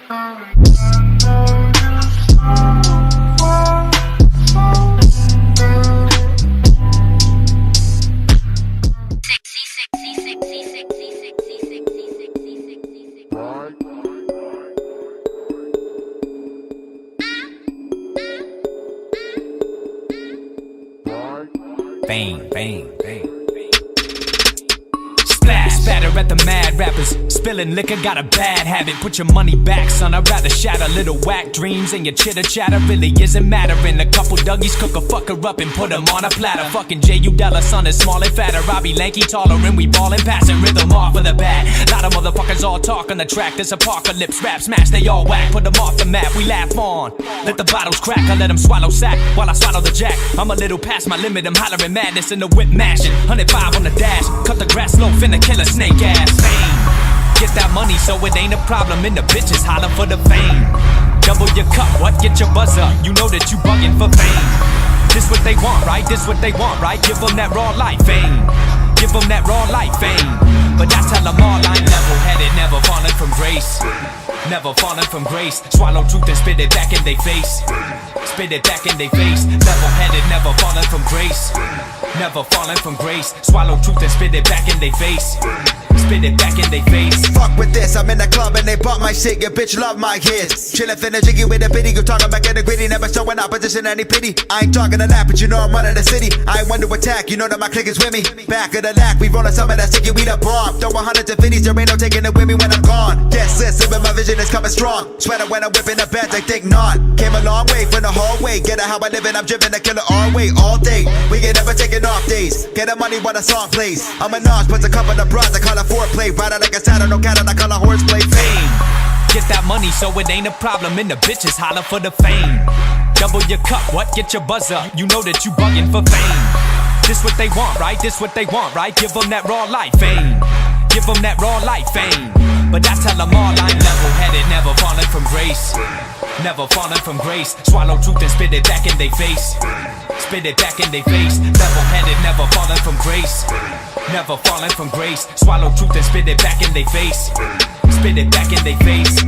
Bang, bang, bang. Splash, spatter at the mad rappers. Spilling liquor, got a bad habit. Put your money back, son, I'd rather shatter little whack dreams. And your chitter chatter really isn't mattering. A couple Dougies cook a fucker up and put him on a platter. Fucking J.U. Della, son, is small and fatter. I be lanky, taller, and we ballin', passing rhythm off of the bat. Lot of motherfuckers all talk on the track. This apocalypse rap smash, they all whack. Put them off the map, we laugh on. Let the bottles crack, I let them swallow sack while I swallow the jack. I'm a little past my limit, I'm hollering madness in the whip mashing. 105 on the dash, cut the grass slow, finna kill a snake ass. Fame. Get that money so it ain't a problem, and the bitches holler for the fame. Double your cup, what? Get your buzz up, you know that you bugging for fame. This what they want, right? This what they want, right? Give them that raw life fame. Give them that raw life fame. But I tell them all I'm level-headed, never falling from grace. Never falling from grace. Swallow truth and spit it back in they face. Spit it back in they face. Level-headed, never falling from grace. Never falling from grace. Swallow truth and spit it back in they face. Spit it back in they face. Fuck with this, I'm in the club and they bought my shit. Your bitch love my hits. Chillin' finna jiggy with a pity. You talking back in the gritty, never showing opposition any pity. I ain't talking to that, but you know I'm running the city. I ain't one to attack, you know that my clique is with me. Back of the lack, we rollin' some of that sticky, we the bomb. Throw 100 to 50s, there ain't no taking it with me when I'm gone. Yes, listen, but my vision is coming strong. Sweater when I'm whipping the bed, I think not. Came a long way from the hallway. Get it how I live it, I'm driven to kill it our way, all day. We get never taking off days. Get the money while the song plays. I'm a notch, puts a cup of the bronze, I call it foreplay. Ride it like a saddle, no cattle, I call it horseplay. Fame. Get that money so it ain't a problem, and the bitches holler for the fame. Double your cup, what? Get your buzz up, you know that you bugging for fame. This what they want, right? This what they want, right? Give them that raw life fame. Give them that raw life fame. But I tell them all I'm level-headed, never falling from grace. Never falling from grace. Swallow truth and spit it back in they face. Spit it back in they face. Level-headed, never falling from grace. Never falling from grace. Swallow truth and spit it back in they face. Spit it back in they face.